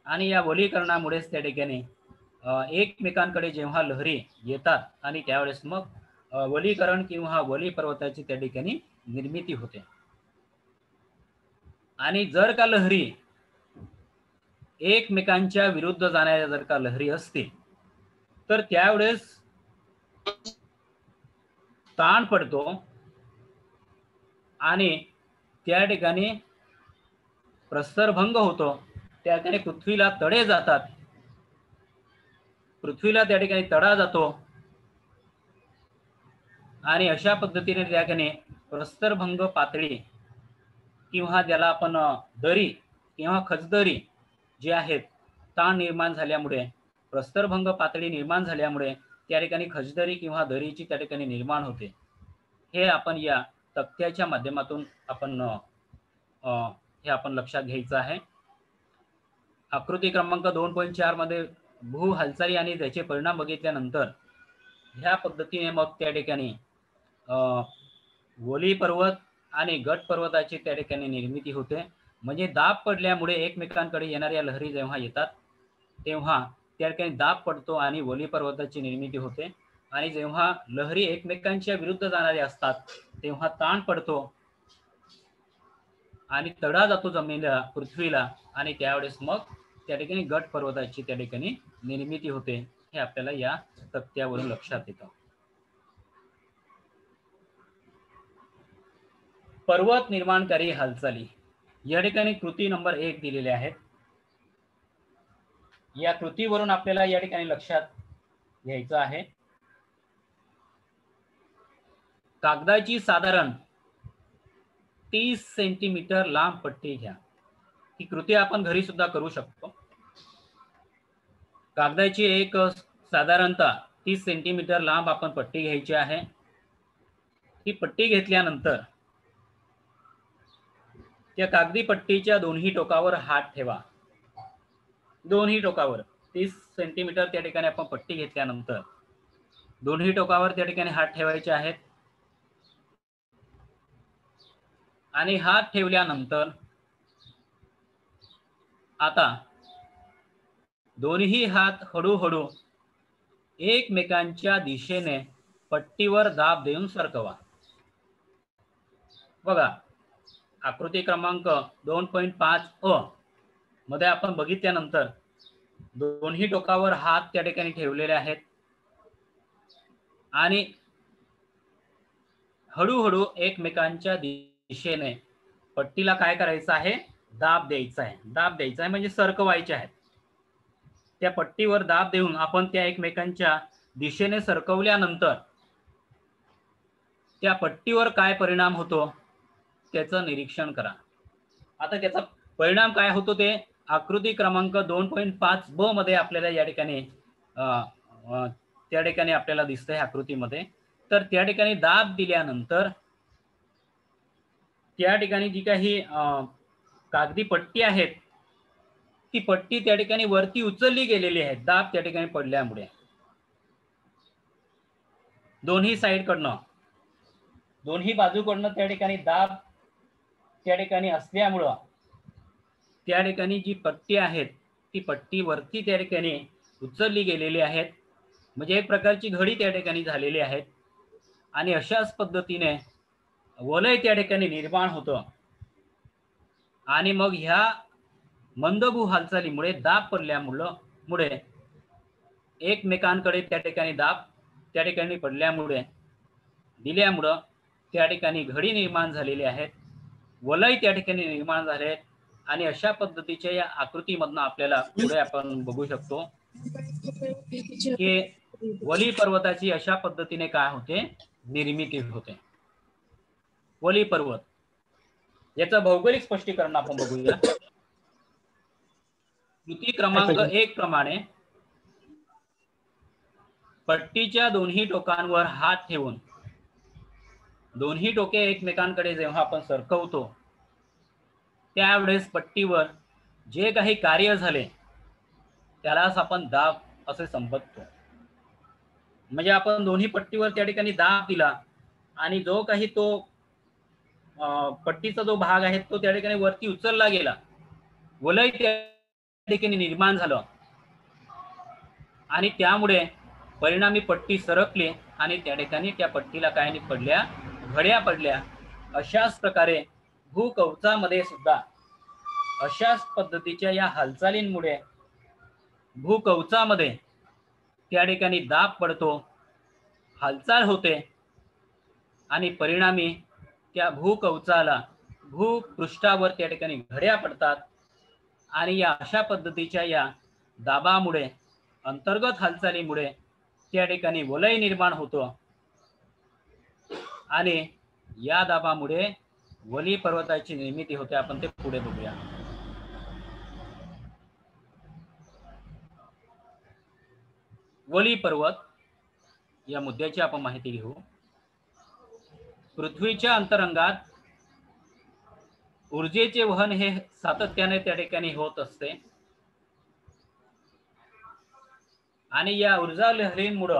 Speaker 1: आणि या वलीकरणामुळेच त्या ठिकाणी एकमेकांकडे जेव्हा लहरी येतात आणि त्यावेळेस मग वलीकरण किंवा वली पर्वताची त्या ठिकाणी निर्मिती होते. आणि जर का लहरी एकमेकांच्या विरुद्ध जाणाऱ्या जर का लहरी असतील तर त्यावेळेस ताण पडतो आणि त्या ठिकाणी प्रस्तरभंग होतो, त्या ठिकाणी पृथ्वीला तडे जातात, पृथ्वीला त्या ठिकाणी तडा जातो आणि अशा पद्धतीने त्या ठिकाणी प्रस्तरभंग पातळी किंवा ज्याला आपण दरी किंवा खचदरी जे आहेत ताण निर्माण झाल्यामुळे, प्रस्तरभंग पातळी निर्माण झाल्यामुळे त्या ठिकाणी खचदरी किंवा दरीची त्या ठिकाणी निर्माण होते. हे आपण या तक्त्याच्या माध्यमातून आपण हे आपण लक्षात घ्यायचं आहे. आकृती क्रमांक 2.4 मध्ये भू हालचाली आणि त्याचे परिणाम बघितल्यानंतर ह्या पद्धतीने मग त्या ठिकाणी ओली पर्वत आणि गट पर्वताची त्या ठिकाणी निर्मिती होते. म्हणजे दाब पडल्यामुळे एकमेकांकडे येणाऱ्या लहरी जेव्हा येतात तेव्हा त्या ठिकाणी दाब पडतो आणि ओली पर्वताची निर्मिती होते. आणि जेव्हा लहरी एकमेकांच्या विरुद्ध जाणाऱ्या असतात तेव्हा ताण पडतो आणि तडा जातो जमिनीला, पृथ्वीला, आणि त्यावेळेस मग त्या ठिकाणी गट पर्वताची त्या ठिकाणी निर्मिती होते. हे आपल्याला या तक्त्यावरून लक्षात येतं. पर्वत निर्माणकारी हालचाली या ठिकाणी कृती नंबर 1 दिलेले आहेत. या कृतीवरून आपल्याला या ठिकाणी लक्षात घ्यायचं आहे. कागदाची साधारण 30 सेंटीमीटर लांब पट्टी घ्या. ही कृती आपण घरी सुद्धा करू शकतो. कागदाची एक साधारणतः 30 सेंटीमीटर लांब आपण पट्टी घ्यायची आहे. ही पट्टी घेतल्यानंतर त्या कागदी पट्टीच्या दोन्ही टोकावर हात ठेवा. दोन्ही टोकावर 30 सेंटीमीटर त्या ठिकाणी आपण पट्टी घेतल्यानंतर दोन्ही टोकावर त्या ठिकाणी हात ठेवायचे आहेत. आणि हात ठेवल्यानंतर आता दोन्ही हात हळूहळू एकमेकांच्या दिशेने पट्टीवर दाब देऊन सरकवा. बघा, आकृती क्रमांक 2.5 अ मध्ये आपण बघितल्यानंतर दोन्ही टोकावर हात त्या ठिकाणी ठेवलेले आहेत आणि हळूहळू एकमेकांच्या दिशेने पट्टीला काय करायचं आहे? दाब द्यायचा आहे. दाब द्यायचा आहे म्हणजे सरकवायचे आहे. त्या पट्टीवर दाब देऊन आपण त्या एकमेकांच्या दिशेने सरकवल्यानंतर त्या पट्टीवर काय परिणाम होतो त्याचं निरीक्षण करा. आता त्याचा परिणाम काय होतो ते आकृती क्रमांक 2.5 ब मध्ये आपल्याला या ठिकाणी त्या ठिकाणी आपल्याला दिसतंय आकृतीमध्ये. तर त्या ठिकाणी दाब दिल्यानंतर त्या ठिकाणी जी काही कागदी पट्टी आहेत ती पट्टी त्या ठिकाणी वरती उचलली गेलेली आहे दाब त्या ठिकाणी पडल्यामुळे. दोन्ही साइडकडनं, दोन्ही बाजूकडनं त्या ठिकाणी दाब त्या ठिकाणी असल्यामुळं त्या ठिकाणी जी पट्टी आहेत ती पट्टी वरती त्या ठिकाणी उचलली गेलेली आहेत. म्हणजे एक प्रकारची घडी त्या ठिकाणी झालेली आहेत आणि अशाच पद्धतीने वलय त्या ठिकाणी निर्माण होतं. आणि मग ह्या मंदभू हालचालीमुळे दाब पडल्यामुळे एकमेकांकडे त्या ठिकाणी दाब त्या ठिकाणी दिल्यामुळं त्या ठिकाणी घडी निर्माण झालेली आहेत, वलय त्या ठिकाणी निर्माण झाले आहेत. आणि अशा पद्धतीच्या या आकृतीमधनं आपल्याला पुढे आपण बघू शकतो की वली पर्वताची अशा पद्धतीने काय होते? निर्मिती होते. वली पर्वत याचं भौगोलिक स्पष्टीकरण आपण बघूया. कृती क्रमांक 1 प्रमाणे पट्टीच्या दोन्ही टोकांवर हात ठेवून दोन्ही टोके एकमेकांकडे जेव्हा आपण सरकवतो त्यावेळेस पट्टीवर जे काही कार्य झाले त्यालाच आपण दाब असे संबोधतो. म्हणजे आपण दोन्ही पट्टीवर त्या ठिकाणी दाब दिला आणि जो काही तो पट्टीचा जो भाग आहे तो त्या ठिकाणी वरती उचलला गेला, वलय त्या ठिकाणी निर्माण झालं आणि त्यामुळे परिणामी पट्टी सरकली आणि त्या ठिकाणी त्या पट्टीला काय पडल्या? घड्या पडल्या. अशाच प्रकारे भूकवचामध्ये सुद्धा अशाच पद्धतीच्या या हालचालींमुळे भूकवचामध्ये त्या ठिकाणी दाब पडतो, हालचाल होते आणि परिणामी त्या भूकवचाला भूपृष्ठावर त्या ठिकाणी घड्या पडतात आणि या अशा पद्धतीच्या या दाबामुळे, अंतर्गत हालचालीमुळे त्या ठिकाणी वलय निर्माण होतो आणि या दाबामुळे वली पर्वताची निर्मिती होते. आपण ते पुढे बघूया. वली पर्वत या मुद्द्याची आपण माहिती घेऊ. पृथ्वीच्या अंतरंगात ऊर्जेचे वहन हे सातत्याने त्या ठिकाणी होत असते आणि या ऊर्जा लहरींमुळे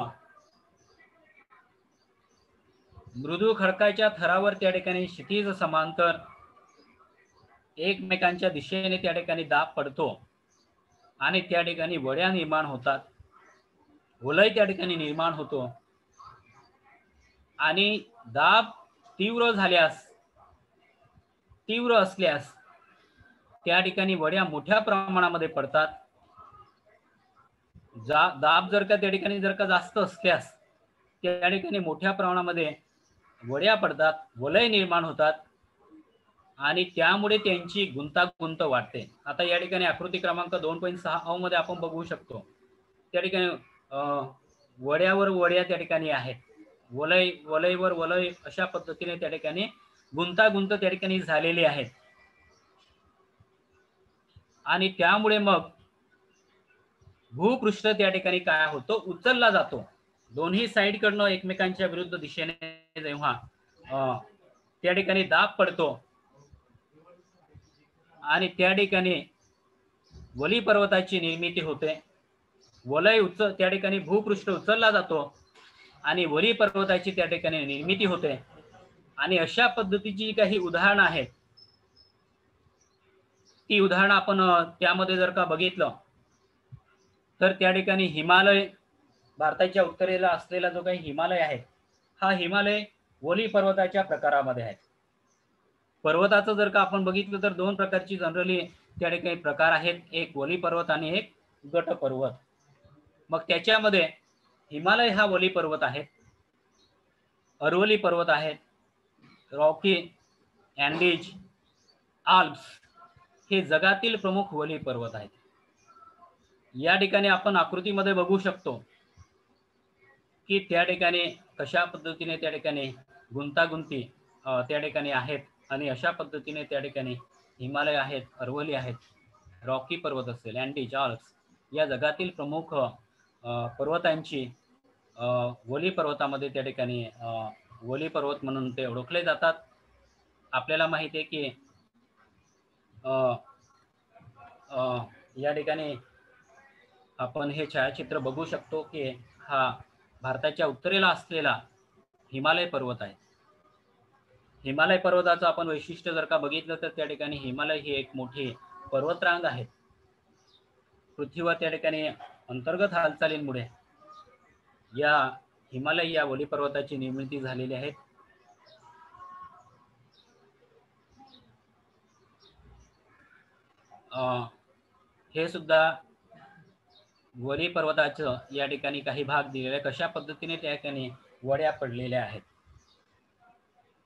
Speaker 1: मृदू खडकाच्या थरावर त्या ठिकाणी क्षितिज समांतर एकमेकांच्या दिशेने त्या ठिकाणी दाब पडतो आणि त्या ठिकाणी वड्या निर्माण होतात, वलय त्या ठिकाणी निर्माण होतो आणि दाब तीव्र असल्यास त्या ठिकाणी वड्या मोठ्या प्रमाणामध्ये पडतात. दाब जर का त्या ठिकाणी जास्त असल्यास त्या ठिकाणी मोठ्या प्रमाणामध्ये वड्या पडतात, वलय निर्माण होतात आणि त्यामुळे त्यांची गुंतागुंत वाढते. आता या ठिकाणी आकृती क्रमांक 2.6 मध्ये आपण बघू शकतो. त्या ठिकाणी वड्यावर वड्या त्या ठिकाणी आहेत, वलयवर वलय अशा पद्धतीने त्या ठिकाणी गुंतागुंत त्या ठिकाणी झालेली आहेत आणि त्यामुळे मग भूपृष्ठ त्या ठिकाणी काय होतो, उचलला जातो. दोन्ही साईडकडनं एकमेकांच्या विरुद्ध दिशेने जेव्हा त्या ठिकाणी दाब पडतो आणि त्या ठिकाणी वली पर्वताची निर्मिती होते. वलय त्या ठिकाणी भूपृष्ठ उचलला जातो आणि वली पर्वताची त्या ठिकाणी निर्मिती होते. आणि अशा पद्धतीची काही उदाहरणं आहेत, ती उदाहरणं आपण त्यामध्ये जर का बघितलं तर त्या ठिकाणी हिमालय, भारताच्या उत्तरेला असलेला जो काही हिमालय आहे, हा हिमालय वली पर्वताच्या प्रकारामध्ये आहे. पर्वताचं जर का आपण बघितलं तर दोन प्रकारची जनरली त्या ठिकाणी प्रकार आहेत, एक वली पर्वत आणि एक गट पर्वत. मग त्याच्यामध्ये हिमालय हा वली पर्वत आहे, अरवली पर्वत आहेत, रॉकी, अँडीज, आल्प्स हे जगातील प्रमुख वली पर्वत आहेत. या ठिकाणी आपण आकृतीमध्ये बघू शकतो की त्या ठिकाणी कशा पद्धतीने त्या ठिकाणी गुंतागुंती त्या ठिकाणी आहेत आणि अशा पद्धतीने त्या ठिकाणी हिमालय आहेत, अरवली आहेत, रॉकी पर्वत असेल, अँडीज, आल्प्स या जगातील प्रमुख पर्वतांची वली पर्वतामध्ये त्या ठिकाणी वली पर्वत म्हणून ते ओळखले जातात. आपल्याला माहिती आहे की या ठिकाणी आपण हे छायाचित्र बघू शकतो की हा भारताच्या उत्तरेला असलेला हिमालय पर्वत आहे. हिमालय पर्वताचं आपण वैशिष्ट्य जर का बघितलं तर त्या ठिकाणी हिमालय ही एक मोठी पर्वतरांग आहे. पृथ्वीवर त्या ठिकाणी अंतर्गत हालचालींमुळे या हिमालय या वली पर्वताची निर्मिती झालेली आहे. हे सुद्धा वली पर्वताचं या ठिकाणी काही भाग दिलेले आहे, कशा पद्धतीने त्या ठिकाणी वड्या पडलेल्या आहेत.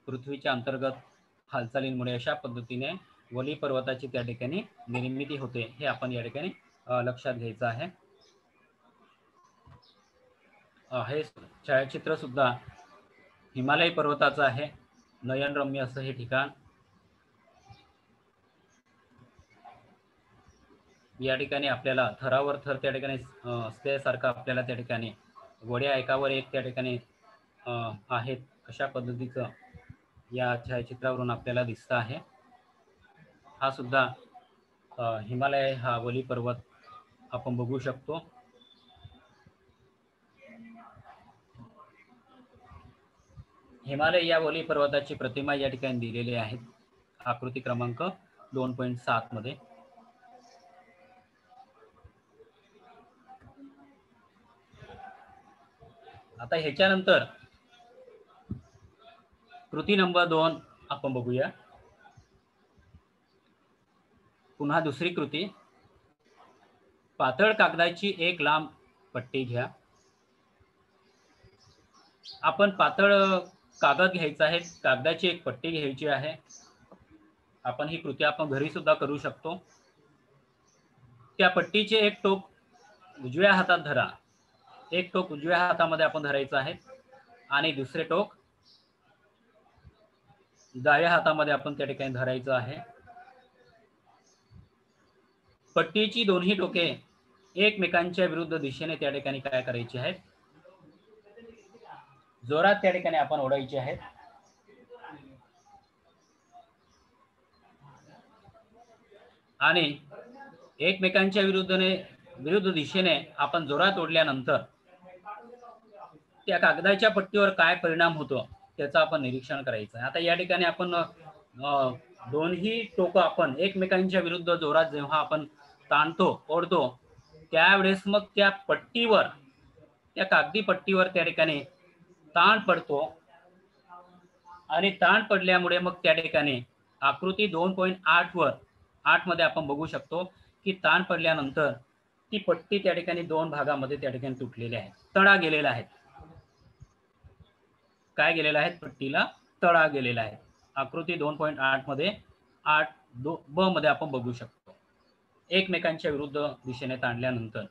Speaker 1: पृथ्वीच्या अंतर्गत हालचालींमुळे अशा पद्धतीने वली पर्वताची त्या ठिकाणी निर्मिती होते, हे आपण या ठिकाणी लक्षात घ्यायचं आहे. हे छायाचित्र सुद्धा हिमालय पर्वताचं आहे, नयनरम्य असं हे ठिकाण. या ठिकाणी आपल्याला थरावर थर त्या ठिकाणी असल्यासारखं आपल्याला त्या ठिकाणी वड्या एकावर एक त्या ठिकाणी आहेत, अशा पद्धतीचं या छायाचित्रावरून आपल्याला दिसतं आहे. हा सुद्धा हिमालय हा वली पर्वत आपण बघू शकतो. हिमालय या वली पर्वताची प्रतिमा या ठिकाणी दिलेली आहे आकृती क्रमांक 2.7 मध्ये. आता ह्याच्यानंतर कृती नंबर 2 आपण बघूया. पुन्हा दुसरी कृती, पातळ कागदाची एक लांब पट्टी घ्या. आपण पातळ कागद घ्यायचा आहे, कागदाची एक पट्टी घ्यायची आहे आपण ही कृती आपण घरी सुद्धा करू शकतो. त्या पट्टीचे एक टोक उजव्या हातात धरा. एक टोक उजव्या हातामध्ये आपण धरायचं आहे आणि दुसरे टोक डाव्या हातामध्ये आपण त्या ठिकाणी धरायचं आहे. पट्टीची दोन्ही टोके एकमेकांच्या विरुद्ध दिशेने त्या ठिकाणी काय करायची आहेत, जोरात त्या ठिकाणी आपण ओढायची आहेत. आणि एकमेकांच्या विरुद्ध दिशेने आपण जोरात ओढल्यानंतर त्या कागदाच्या पट्टीवर काय परिणाम होतो त्याचं आपण निरीक्षण करायचं आहे. आता या ठिकाणी आपण दोन्ही टोकं आपण एकमेकांच्या विरुद्ध जोरात जेव्हा आपण ताणतो, ओढतो, त्यावेळेस मग त्या पट्टीवर, त्या कागदी पट्टीवर त्या ठिकाणी ताण पडतो आणि ताण पडल्यामुळे मग त्या ठिकाणी आकृती 2.8 वर 8 मध्ये आपण बघू शकतो की ताण पडल्यानंतर ती पट्टी त्या ठिकाणी दोन भागामध्ये त्या ठिकाणी तुटलेली आहे, तडा गेलेला आहे. काय गेलेला आहे, पट्टीला तडा गेलेला आहे. आकृती 2.8 मध्ये 8 ब मध्ये आपण बघू शकतो, एकमेकांच्या विरुद्ध दिशेने ताणल्यानंतर.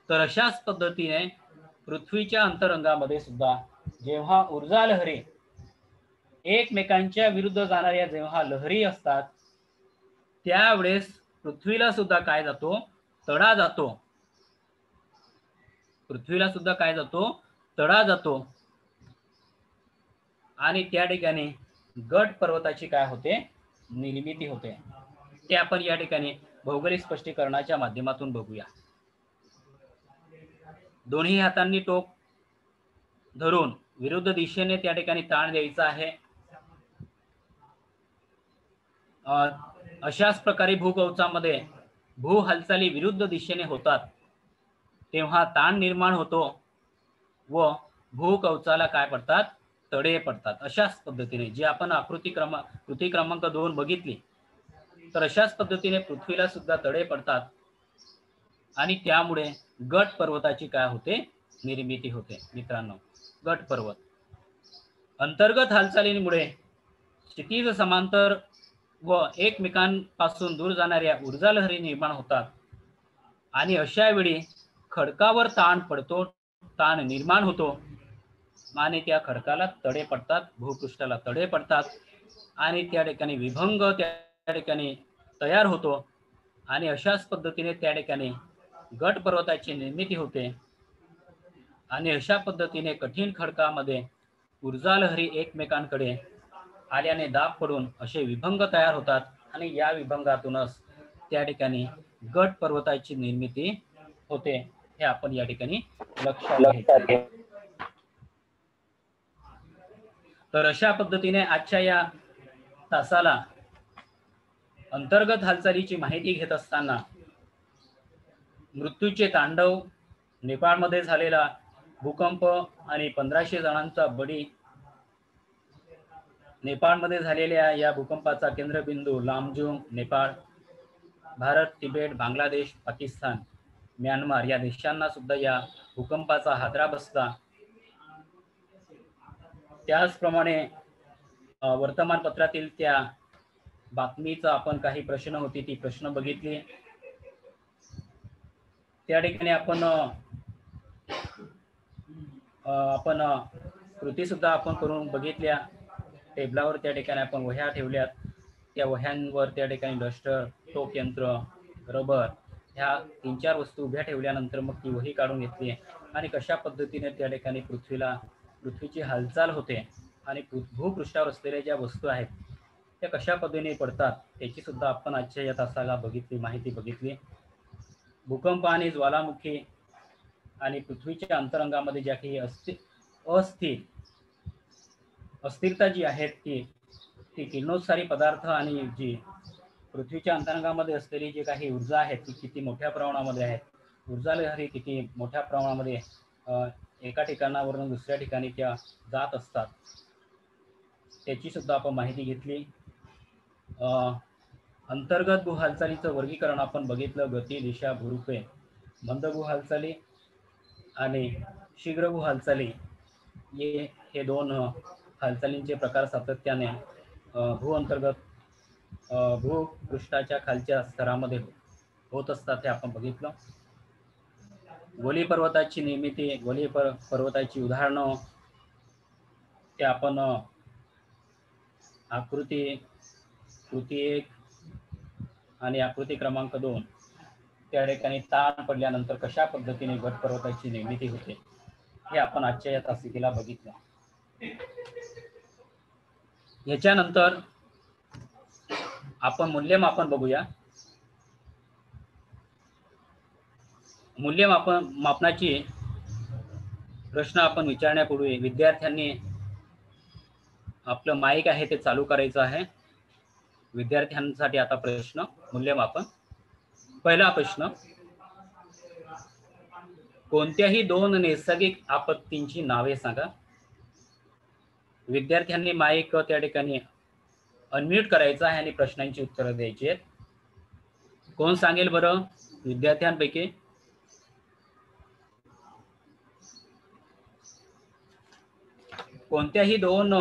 Speaker 1: तर अशाच पद्धतीने पृथ्वीच्या अंतरंगामध्ये सुद्धा जेव्हा ऊर्जा लहरी एकमेकांच्या विरुद्ध जाणाऱ्या जेव्हा लहरी असतात त्यावेळेस पृथ्वीला सुद्धा काय जातो, तडा जातो. पृथ्वीला सुद्धा काय जातो, तडा जातो. आणि त्या ठिकाणी गट पर्वताची काय होते, निर्मिती होते. ते आपण या ठिकाणी भौगोलिक स्पष्टीकरणाच्या माध्यमातून बघूया. दोन्ही हातांनी टोक धरून विरुद्ध दिशेने त्या ठिकाणी ताण द्यायचा आहे. अशाच प्रकारे भूकवचामध्ये भू हालचाली विरुद्ध दिशेने होतात तेव्हा ताण निर्माण होतो व भूकवचाला काय पडतात, तडे पडतात. अशाच पद्धतीने जे आपण कृती क्रमांक 2 बघितली, तर अशाच पद्धतीने पृथ्वीला सुद्धा तडे पडतात आणि त्यामुळे गट पर्वताची काय होते, निर्मिती होते. मित्रांनो, गट पर्वत अंतर्गत हालचालींमुळे क्षितिज समांतर व एकमेकांपासून दूर जाणाऱ्या ऊर्जा लहरी निर्माण होतात आणि अशा वेळी खडकावर ताण पडतो, ताण निर्माण होतो आणि त्या खडकाला तडे पडतात, भूपृष्ठाला तडे पडतात आणि त्या ठिकाणी विभंग त्या ठिकाणी तयार होतो आणि अशाच पद्धतीने त्या ठिकाणी गट पर्वताची निर्मिती होते आणि अशा पद्धतीने कठीण खडकामध्ये ऊर्जा लहरी एकमेकांकडे आल्याने दाब पडून असे विभंग तयार होतात आणि या विभंगातूनच त्या ठिकाणी गट पर्वताची निर्मिती होते. हे आपण या ठिकाणी लक्षात घ्यायचे. तर अशा पद्धतीने आजच्या या तासाला अंतर्गत हालचालीची माहिती घेत असताना मृत्यूचे तांडव, नेपाळमध्ये झालेला भूकंप आणि 1500 जणांचा बळी, नेपाळमध्ये झालेल्या या भूकंपाचा केंद्रबिंदू लामजुंग नेपाळ, भारत, तिबेट, बांगलादेश, पाकिस्तान, म्यानमार या देशांना सुद्धा या भूकंपाचा हादरा बसला. त्याचप्रमाणे वर्तमानपत्रातील त्या बातमीचा आपण काही प्रश्न होती ती प्रश्न बघितली. त्या ठिकाणी आपण कृती सुद्धा आपण करून बघितल्या. टेबलावर त्या ठिकाणी आपण वह्या ठेवल्यात. त्या वह्यांवर त्या ठिकाणी डस्टर, टोक यंत्र, रबर ह्या 3-4 वस्तू उभ्या ठेवल्यानंतर मग ती वही काढून घेतली आणि कशा पद्धतीने त्या ठिकाणी पृथ्वीची हालचाल होते आणि भूपृष्ठावर असलेल्या ज्या वस्तू आहेत त्या कशा पद्धतीने पडतात त्याची सुद्धा आपण आजच्या या तासाला माहिती बघितली. भूकंप आणि ज्वालामुखी आणि पृथ्वीच्या अंतरंगामध्ये ज्या काही अस्थिरता जी आहे ती किरणोत्सारी पदार्थ आणि जी पृथ्वीच्या अंतरंगामध्ये असलेली जी काही ऊर्जा आहे ती किती मोठ्या प्रमाणामध्ये आहे, ऊर्जा लहरी किती मोठ्या प्रमाणामध्ये एका ठिकाणावरून दुसऱ्या ठिकाणी त्या जात असतात त्याची सुद्धा आपण माहिती घेतली. अंतर्गत भू हालचालीचं वर्गीकरण आपण बघितलं. गती, दिशा, भूरूपे, मंद भू हालचाली आणि शीघ्र भू हालचाली हे 2 हालचालींचे प्रकार सातत्याने भू अंतर्गत भूपृष्ठाच्या खालच्या स्तरामध्ये होत असतात हे आपण बघितलं. गोली पर्वताची निर्मिती, गोली पर्वताची उदाहरणं ते आपण कृती 1 आणि आकृती क्रमांक 2 त्या ठिकाणी ताण पडल्यानंतर कशा पद्धतीने घट पर्वताची निर्मिती होते हे आपण आजच्या या तासिकेला बघितलं. याच्यानंतर आपण मूल्यमापन बघूया. मापनाची प्रश्न आपण विचारण्यापूर्वी विद्यार्थ्यांनी आपलं माईक आहे ते चालू करायचं आहे. विद्यार्थ्यांसाठी आता प्रश्न मूल्यमापन. पहिला प्रश्न, कोणत्याही 2 नैसर्गिक आपत्तींची नावे सांगा. विद्यार्थ्यांनी माईक त्या ठिकाणी अनम्यूट करायचा आहे आणि प्रश्नांची उत्तरं द्यायची आहेत. कोण सांगेल बरं विद्यार्थ्यांपैकी? कोणत्याही 2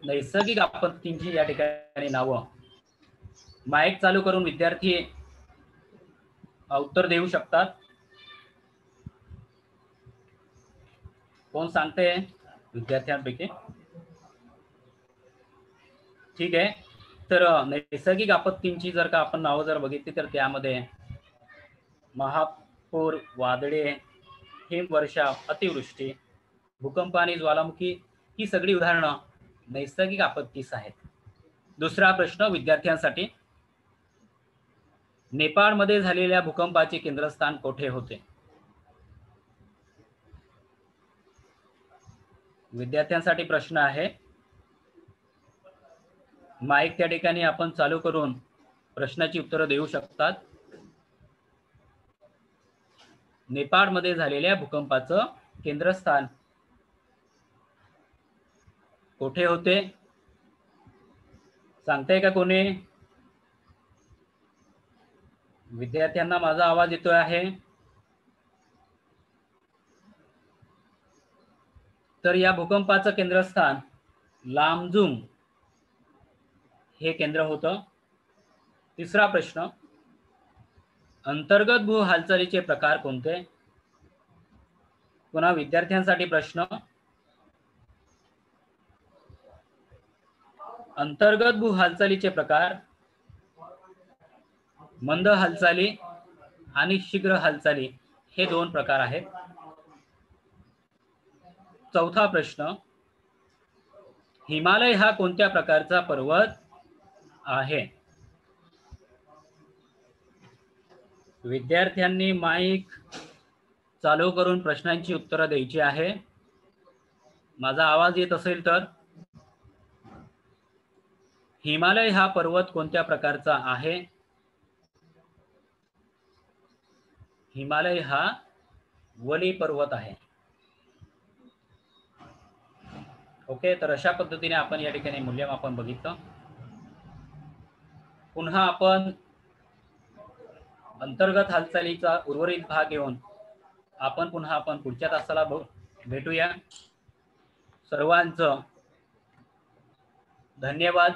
Speaker 1: नैसर्गिक आपत्तींची या ठिकाणी नावं. माईक चालू करून विद्यार्थी उत्तर देऊ शकतात. कोण सांगते विद्यार्थ्यांपैकी? ठीक आहे. तर नैसर्गिक आपत्तींची जर का आपण नावं जर बघितली तर त्यामध्ये महापूर, वादळे, हिमवर्षाव, अतिवृष्टी, भूकंप आणि ज्वालामुखी ही सगळी उदाहरणं नैसर्गिक आपत्तीस आहेत. दुसरा प्रश्न विद्यार्थ्यांसाठी, नेपाळमध्ये झालेल्या भूकंपाचे केंद्रस्थान कोठे होते? विद्यार्थ्यांसाठी प्रश्न आहे. माईक त्या ठिकाणी आपण चालू करून प्रश्नाची उत्तरं देऊ शकतात. नेपाळमध्ये झालेल्या भूकंपाचं केंद्रस्थान कोठे होते? सांगताय का कोणी? विद्यार्थ्यांना माझा आवाज येतोय आहे? तर या भूकंपाचं केंद्रस्थान लामजुंग हे केंद्र होतं. तिसरा प्रश्न, अंतर्गत भू हालचालीचे प्रकार कोणते? पुन्हा विद्यार्थ्यांसाठी प्रश्न, अंतर्गत भू हालचालीचे प्रकार मंद हालचाली आणि शीघ्र हालचाली हे 2 प्रकार आहेत. चौथा प्रश्न, हिमालय हा कोणत्या प्रकारचा पर्वत आहे? विद्यार्थ्यांनी माईक चालू करून प्रश्नांची उत्तरं द्यायची आहे. माझा आवाज येत असेल तर. हिमालय हा पर्वत कोणत्या प्रकारचा आहे? हिमालय हा वली पर्वत आहे. ओके, तर अशा पद्धतीने आपण या ठिकाणी मूल्यमापन बघितलं. पुन्हा आपण अंतर्गत हालचालीचा उर्वरित भाग घेऊन आपण पुढच्या तासाला भेटूया. सर्वांचं धन्यवाद.